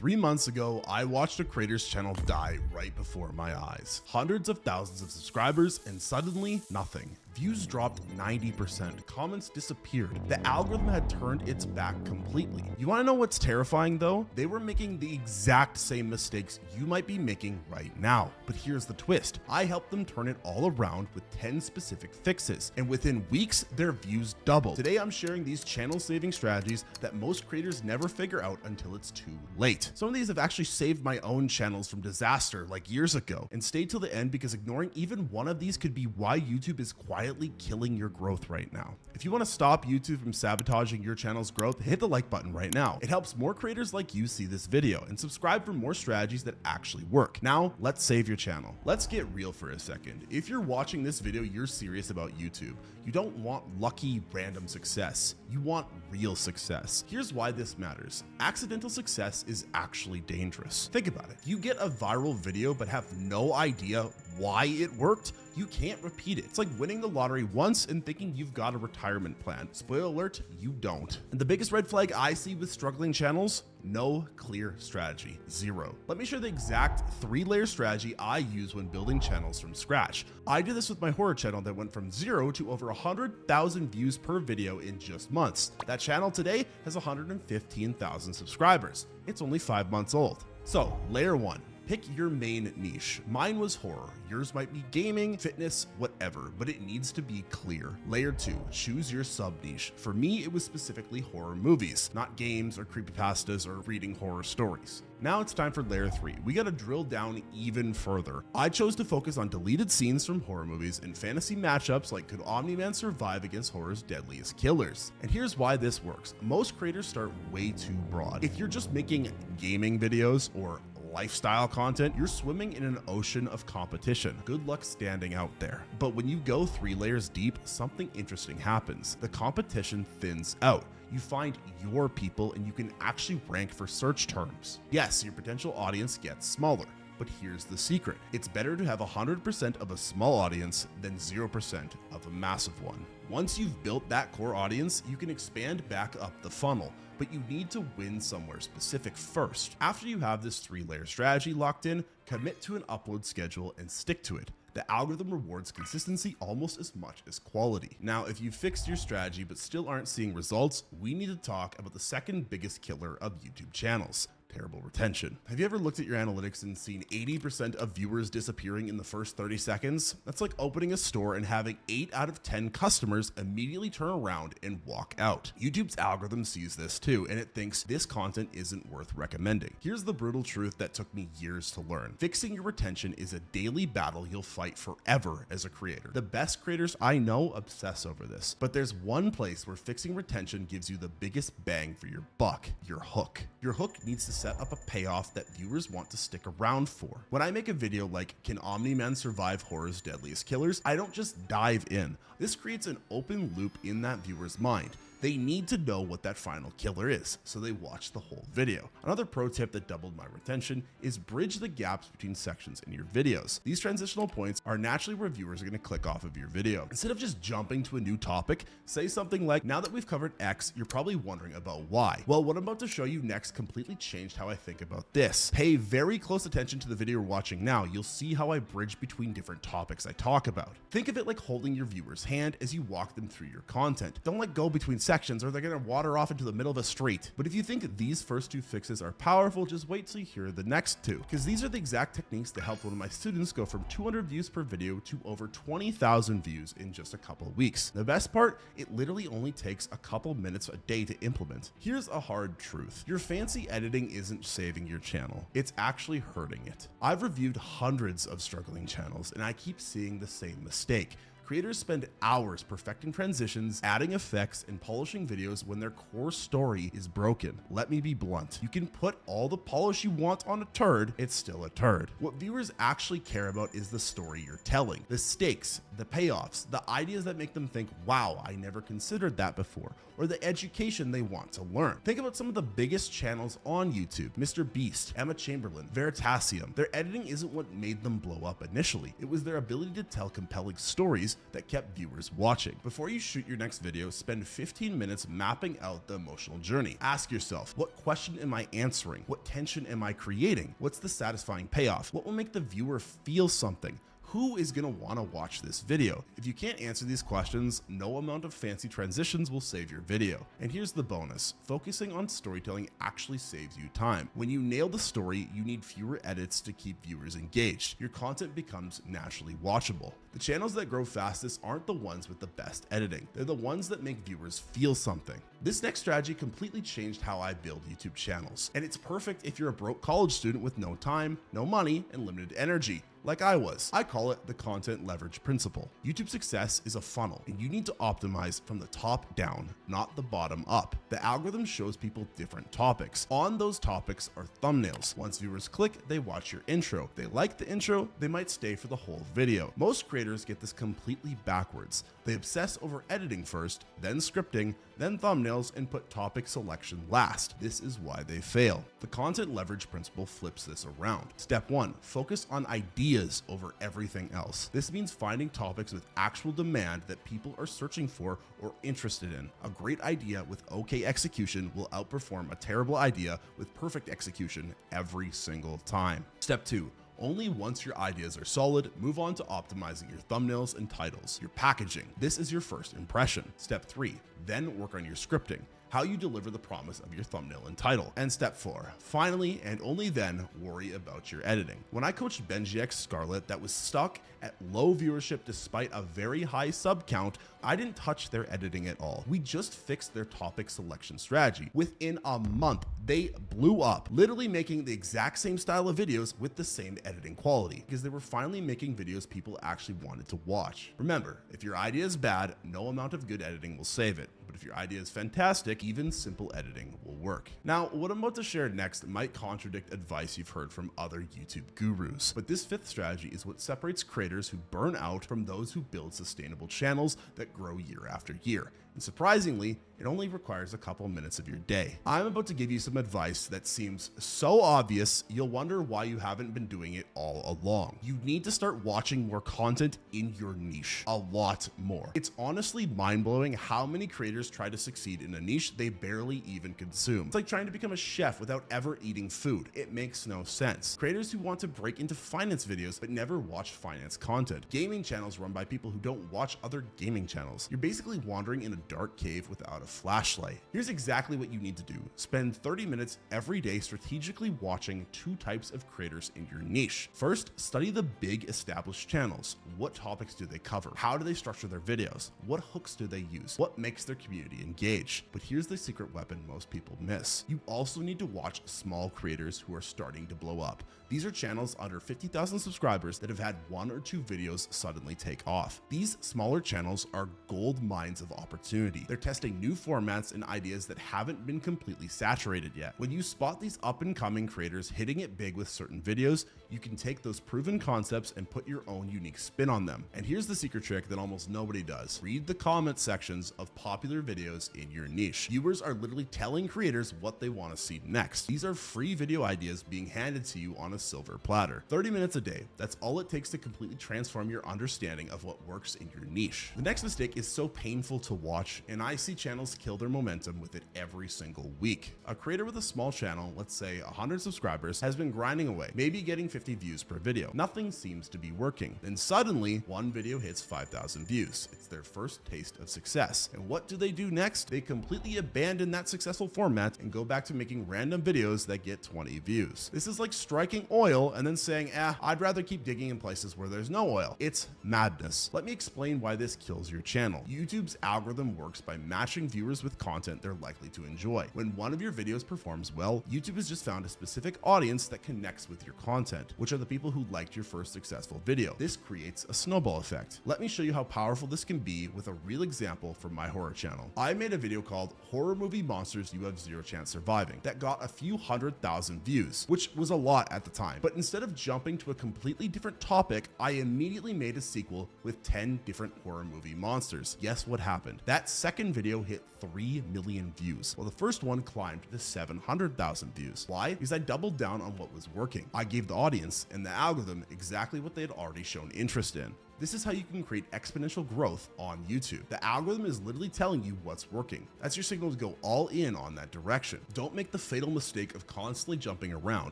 3 months ago, I watched a creator's channel die right before my eyes. Hundreds of thousands of subscribers, and suddenly nothing. Views dropped 90%, comments disappeared. The algorithm had turned its back completely. You wanna know what's terrifying though? They were making the exact same mistakes you might be making right now. But here's the twist. I helped them turn it all around with 10 specific fixes, and within weeks, their views doubled. Today, I'm sharing these channel-saving strategies that most creators never figure out until it's too late. Some of these have actually saved my own channels from disaster like years ago, and stay till the end because ignoring even one of these could be why YouTube is quietly killing your growth right now. If you want to stop YouTube from sabotaging your channel's growth, hit the like button right now. It helps more creators like you see this video, and subscribe for more strategies that actually work. Now, let's save your channel. Let's get real for a second. If you're watching this video, you're serious about YouTube. You don't want lucky random success. You want real success. Here's why this matters. Accidental success is actually dangerous. Think about it. You get a viral video but have no idea why it worked, you can't repeat it. It's like winning the lottery once and thinking you've got a retirement plan. Spoiler alert, you don't. And the biggest red flag I see with struggling channels, no clear strategy, zero. Let me share the exact 3-layer strategy I use when building channels from scratch. I did this with my horror channel that went from 0 to over 100,000 views per video in just months. That channel today has 115,000 subscribers. It's only 5 months old. So, layer 1. Pick your main niche. Mine was horror. Yours might be gaming, fitness, whatever, but it needs to be clear. Layer 2, choose your sub niche. For me, it was specifically horror movies, not games or creepypastas or reading horror stories. Now it's time for layer 3. We gotta drill down even further. I chose to focus on deleted scenes from horror movies and fantasy matchups like could Omni-Man survive against horror's deadliest killers? And here's why this works. Most creators start way too broad. If you're just making gaming videos or lifestyle content, you're swimming in an ocean of competition. Good luck standing out there. But when you go 3 layers deep, something interesting happens. The competition thins out. You find your people and you can actually rank for search terms. Yes, your potential audience gets smaller. But here's the secret. It's better to have 100% of a small audience than 0% of a massive one. Once you've built that core audience, you can expand back up the funnel, but you need to win somewhere specific first. After you have this 3-layer strategy locked in, commit to an upload schedule and stick to it. The algorithm rewards consistency almost as much as quality. Now, if you've fixed your strategy but still aren't seeing results, we need to talk about the second biggest killer of YouTube channels. Terrible retention. Have you ever looked at your analytics and seen 80% of viewers disappearing in the first 30 seconds? That's like opening a store and having 8 out of 10 customers immediately turn around and walk out. YouTube's algorithm sees this too, and it thinks this content isn't worth recommending. Here's the brutal truth that took me years to learn. Fixing your retention is a daily battle you'll fight forever as a creator. The best creators I know obsess over this, but there's one place where fixing retention gives you the biggest bang for your buck, your hook. Your hook needs to set up a payoff that viewers want to stick around for. When I make a video like, can Omni-Man survive horror's deadliest killers? I don't just dive in. This creates an open loop in that viewer's mind. They need to know what that final killer is, so they watch the whole video. Another pro tip that doubled my retention is bridge the gaps between sections in your videos. These transitional points are naturally where viewers are going to click off of your video. Instead of just jumping to a new topic, say something like, now that we've covered X, you're probably wondering about Y. Well, what I'm about to show you next completely changed how I think about this. Pay very close attention to the video you're watching now. You'll see how I bridge between different topics I talk about. Think of it like holding your viewer's hand as you walk them through your content. Don't let go between sections or they're going to water off into the middle of a street. But if you think these first 2 fixes are powerful, just wait till you hear the next 2, because these are the exact techniques that helped one of my students go from 200 views per video to over 20,000 views in just a couple of weeks. The best part, it literally only takes a couple minutes a day to implement. Here's a hard truth. Your fancy editing isn't saving your channel. It's actually hurting it. I've reviewed hundreds of struggling channels and I keep seeing the same mistake. Creators spend hours perfecting transitions, adding effects, and polishing videos when their core story is broken. Let me be blunt. You can put all the polish you want on a turd, it's still a turd. What viewers actually care about is the story you're telling, the stakes, the payoffs, the ideas that make them think, wow, I never considered that before, or the education they want to learn. Think about some of the biggest channels on YouTube, Mr. Beast, Emma Chamberlain, Veritasium. Their editing isn't what made them blow up initially. It was their ability to tell compelling stories that kept viewers watching. Before you shoot your next video, spend 15 minutes mapping out the emotional journey. Ask yourself, what question am I answering? What tension am I creating? What's the satisfying payoff? What will make the viewer feel something? Who is going to want to watch this video? If you can't answer these questions, no amount of fancy transitions will save your video. And here's the bonus. Focusing on storytelling actually saves you time. When you nail the story, you need fewer edits to keep viewers engaged. Your content becomes naturally watchable. The channels that grow fastest aren't the ones with the best editing. They're the ones that make viewers feel something. This next strategy completely changed how I build YouTube channels. And it's perfect if you're a broke college student with no time, no money, and limited energy, like I was. I call it the content leverage principle. YouTube success is a funnel, and you need to optimize from the top down, not the bottom up. The algorithm shows people different topics. On those topics are thumbnails. Once viewers click, they watch your intro. They like the intro, they might stay for the whole video. Most creators get this completely backwards. They obsess over editing first, then scripting, then thumbnails, and put topic selection last. This is why they fail. The content leverage principle flips this around. Step 1, focus on ideas over everything else. This means finding topics with actual demand that people are searching for or interested in. A great idea with okay execution will outperform a terrible idea with perfect execution every single time. Step 2, only once your ideas are solid, move on to optimizing your thumbnails and titles. Your packaging. This is your first impression. Step 3, then work on your scripting, how you deliver the promise of your thumbnail and title. And step 4, finally and only then, worry about your editing. When I coached Benji X Scarlet that was stuck at low viewership despite a very high sub count, I didn't touch their editing at all. We just fixed their topic selection strategy. Within a month, they blew up, literally making the exact same style of videos with the same editing quality, because they were finally making videos people actually wanted to watch. Remember, if your idea is bad, no amount of good editing will save it. But if your idea is fantastic, even simple editing will work. Now, what I'm about to share next might contradict advice you've heard from other YouTube gurus, but this fifth strategy is what separates creators who burn out from those who build sustainable channels that grow year after year. And surprisingly, it only requires a couple minutes of your day. I'm about to give you some advice that seems so obvious, you'll wonder why you haven't been doing it all along. You need to start watching more content in your niche, a lot more. It's honestly mind-blowing how many creators try to succeed in a niche they barely even consume. It's like trying to become a chef without ever eating food. It makes no sense. Creators who want to break into finance videos but never watch finance content. Gaming channels run by people who don't watch other gaming channels. You're basically wandering in a dark cave without a flashlight. Here's exactly what you need to do. Spend 30 minutes every day strategically watching two types of creators in your niche. First, study the big established channels. What topics do they cover? How do they structure their videos? What hooks do they use? What makes their community engage? But here's the secret weapon most people miss. You also need to watch small creators who are starting to blow up. These are channels under 50,000 subscribers that have had 1 or 2 videos suddenly take off. These smaller channels are gold mines of opportunity. They're testing new formats and ideas that haven't been completely saturated yet. When you spot these up and coming creators hitting it big with certain videos, you can take those proven concepts and put your own unique spin on them. And here's the secret trick that almost nobody does. Read the comment sections of popular videos in your niche. Viewers are literally telling creators what they want to see next. These are free video ideas being handed to you on a silver platter. 30 minutes a day. That's all it takes to completely transform your understanding of what works in your niche. The next mistake is so painful to watch, and I see channels kill their momentum with it every single week. A creator with a small channel, let's say 100 subscribers, has been grinding away, maybe getting 50 views per video. Nothing seems to be working. Then suddenly, one video hits 5,000 views. It's their first taste of success. And what do they do next? They completely abandon that successful format and go back to making random videos that get 20 views. This is like striking oil and then saying, I'd rather keep digging in places where there's no oil. It's madness. Let me explain why this kills your channel. YouTube's algorithm works by matching viewers with content they're likely to enjoy. When one of your videos performs well, YouTube has just found a specific audience that connects with your content, which are the people who liked your first successful video. This creates a snowball effect. Let me show you how powerful this can be with a real example from my horror channel. I made a video called Horror Movie Monsters You Have Zero Chance Surviving that got a few 100,000 views, which was a lot at the time. But instead of jumping to a completely different topic, I immediately made a sequel with 10 different horror movie monsters. Guess what happened? That second video hit 3 million views, while the first one climbed to 700,000 views. Why? Because I doubled down on what was working. I gave the audience and the algorithm exactly what they had already shown interest in. This is how you can create exponential growth on YouTube. The algorithm is literally telling you what's working. That's your signal to go all in on that direction. Don't make the fatal mistake of constantly jumping around,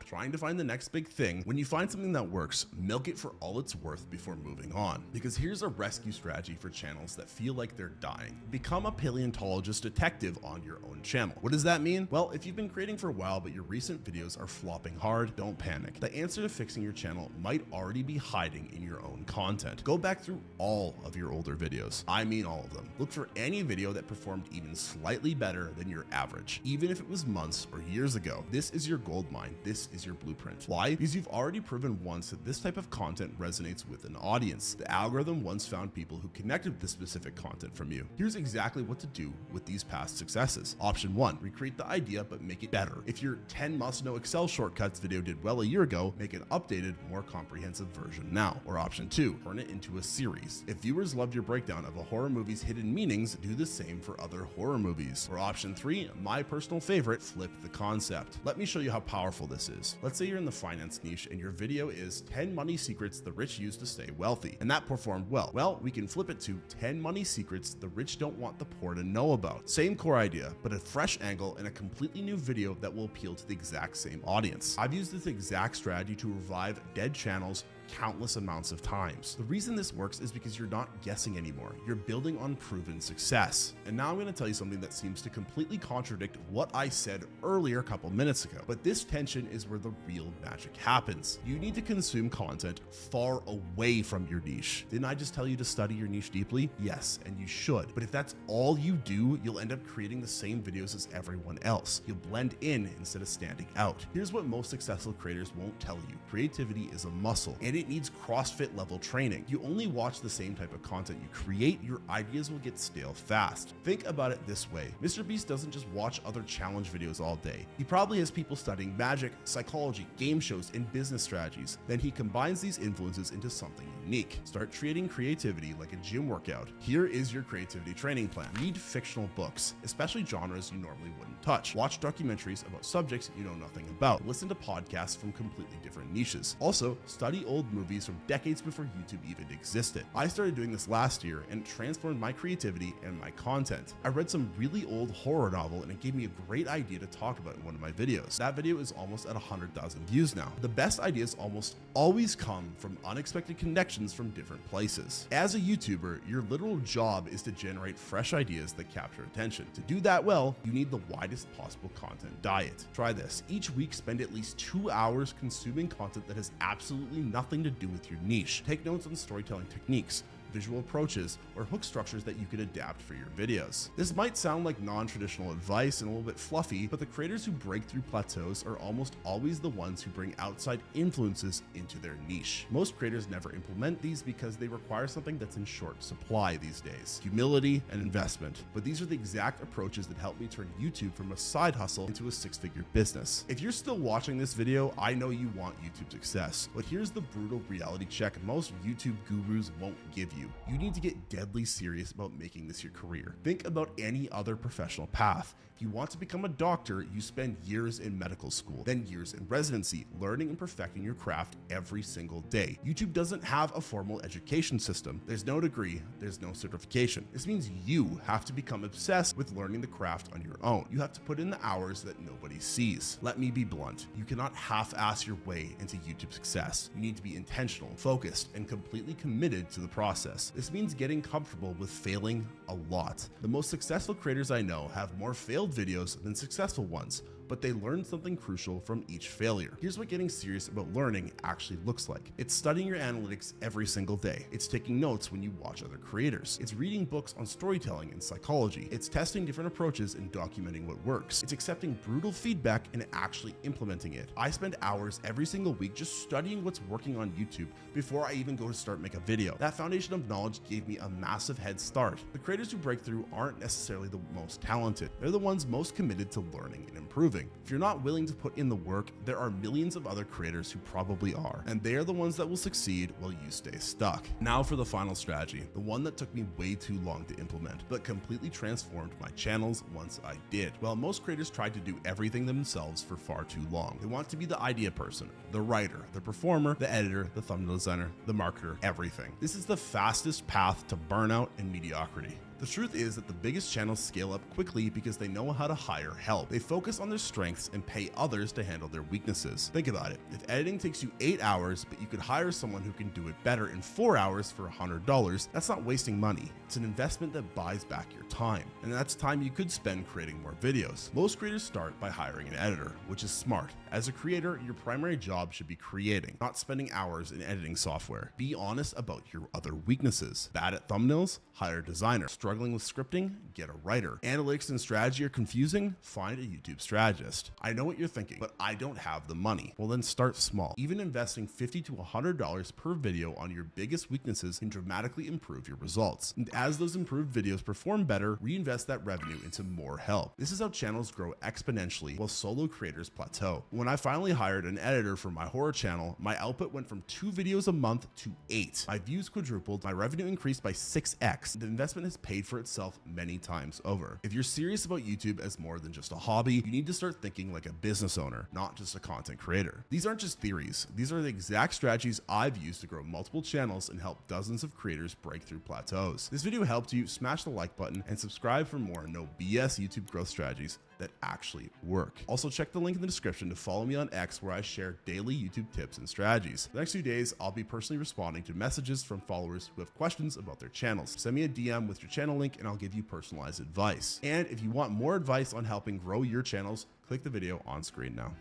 trying to find the next big thing. When you find something that works, milk it for all it's worth before moving on. Because here's a rescue strategy for channels that feel like they're dying. Become a paleontologist detective on your own channel. What does that mean? Well, if you've been creating for a while but your recent videos are flopping hard, don't panic. The answer to fixing your channel might already be hiding in your own content. Go back through all of your older videos. I mean all of them. Look for any video that performed even slightly better than your average, even if it was months or years ago. This is your gold mine. This is your blueprint. Why? Because you've already proven once that this type of content resonates with an audience. The algorithm once found people who connected with this specific content from you. Here's exactly what to do with these past successes. Option 1, recreate the idea but make it better. If your 10 must-know Excel shortcuts video did well a year ago, make an updated, more comprehensive version now. Or option 2, turn it into a series. If viewers loved your breakdown of a horror movie's hidden meanings, do the same for other horror movies. Or option 3, my personal favorite, flip the concept. Let me show you how powerful this is. Let's say you're in the finance niche and your video is 10 money secrets the rich use to stay wealthy, and that performed well. Well, we can flip it to 10 money secrets the rich don't want the poor to know about. Same core idea, but a fresh angle and a completely new video that will appeal to the exact same audience. I've used this exact strategy to revive dead channels countless amounts of times. The reason this works is because you're not guessing anymore. You're building on proven success. And now I'm going to tell you something that seems to completely contradict what I said earlier a couple minutes ago. But this tension is where the real magic happens. You need to consume content far away from your niche. Didn't I just tell you to study your niche deeply? Yes, and you should. But if that's all you do, you'll end up creating the same videos as everyone else. You'll blend in instead of standing out. Here's what most successful creators won't tell you. Creativity is a muscle, and it needs CrossFit level training. You only watch the same type of content you create, your ideas will get stale fast. Think about it this way. Mr. Beast doesn't just watch other challenge videos all day. He probably has people studying magic, psychology, game shows, and business strategies. Then he combines these influences into something unique. Start treating creativity like a gym workout. Here is your creativity training plan. Read fictional books, especially genres you normally wouldn't touch. Watch documentaries about subjects you know nothing about. Listen to podcasts from completely different niches. Also, study old movies from decades before YouTube even existed. I started doing this last year and it transformed my creativity and my content. I read some really old horror novel and it gave me a great idea to talk about in one of my videos. That video is almost at 100,000 views now. The best ideas almost always come from unexpected connections from different places. As a YouTuber, your literal job is to generate fresh ideas that capture attention. To do that well, you need the widest possible content diet. Try this. Each week, spend at least 2 hours consuming content that has absolutely nothing to do with your niche. Take notes on storytelling techniques, visual approaches, or hook structures that you could adapt for your videos. This might sound like non-traditional advice and a little bit fluffy, but the creators who break through plateaus are almost always the ones who bring outside influences into their niche. Most creators never implement these because they require something that's in short supply these days: humility and investment. But these are the exact approaches that helped me turn YouTube from a side hustle into a six-figure business. If you're still watching this video, I know you want YouTube success, but here's the brutal reality check most YouTube gurus won't give you. You need to get deadly serious about making this your career. Think about any other professional path. If you want to become a doctor, you spend years in medical school, then years in residency, learning and perfecting your craft every single day. YouTube doesn't have a formal education system. There's no degree, there's no certification. This means you have to become obsessed with learning the craft on your own. You have to put in the hours that nobody sees. Let me be blunt. You cannot half-ass your way into YouTube success. You need to be intentional, focused, and completely committed to the process. This means getting comfortable with failing a lot. The most successful creators I know have more failed videos than successful ones, but they learned something crucial from each failure. Here's what getting serious about learning actually looks like. It's studying your analytics every single day. It's taking notes when you watch other creators. It's reading books on storytelling and psychology. It's testing different approaches and documenting what works. It's accepting brutal feedback and actually implementing it. I spend hours every single week just studying what's working on YouTube before I even go to start make a video. That foundation of knowledge gave me a massive head start. The creators who break through aren't necessarily the most talented. They're the ones most committed to learning and improving. improving. If you're not willing to put in the work, there are millions of other creators who probably are, and they are the ones that will succeed while you stay stuck. Now for the final strategy, the one that took me way too long to implement, but completely transformed my channels once I did. Well, most creators tried to do everything themselves for far too long. They want to be the idea person, the writer, the performer, the editor, the thumbnail designer, the marketer, everything. This is the fastest path to burnout and mediocrity. The truth is that the biggest channels scale up quickly because they know how to hire help. They focus on their strengths and pay others to handle their weaknesses. Think about it. If editing takes you 8 hours, but you could hire someone who can do it better in 4 hours for $100, that's not wasting money. It's an investment that buys back your time. And that's time you could spend creating more videos. Most creators start by hiring an editor, which is smart. As a creator, your primary job should be creating, not spending hours in editing software. Be honest about your other weaknesses. Bad at thumbnails? Hire a designer. Struggling with scripting? Get a writer. Analytics and strategy are confusing? Find a YouTube strategist. I know what you're thinking, but I don't have the money. Well, then start small. Even investing $50 to $100 per video on your biggest weaknesses can dramatically improve your results. And as those improved videos perform better, reinvest that revenue into more help. This is how channels grow exponentially while solo creators plateau. When I finally hired an editor for my horror channel, my output went from 2 videos a month to 8. My views quadrupled, my revenue increased by 6x. The investment has paid for itself many times over. If you're serious about YouTube as more than just a hobby, you need to start thinking like a business owner, not just a content creator. These aren't just theories. These are the exact strategies I've used to grow multiple channels and help dozens of creators break through plateaus. This video helped you, smash the like button and subscribe for more no BS YouTube growth strategies that actually work. Also check the link in the description to follow me on X, where I share daily YouTube tips and strategies. The next few days, I'll be personally responding to messages from followers who have questions about their channels. Send me a DM with your channel link and I'll give you personalized advice. And if you want more advice on helping grow your channels, click the video on screen now.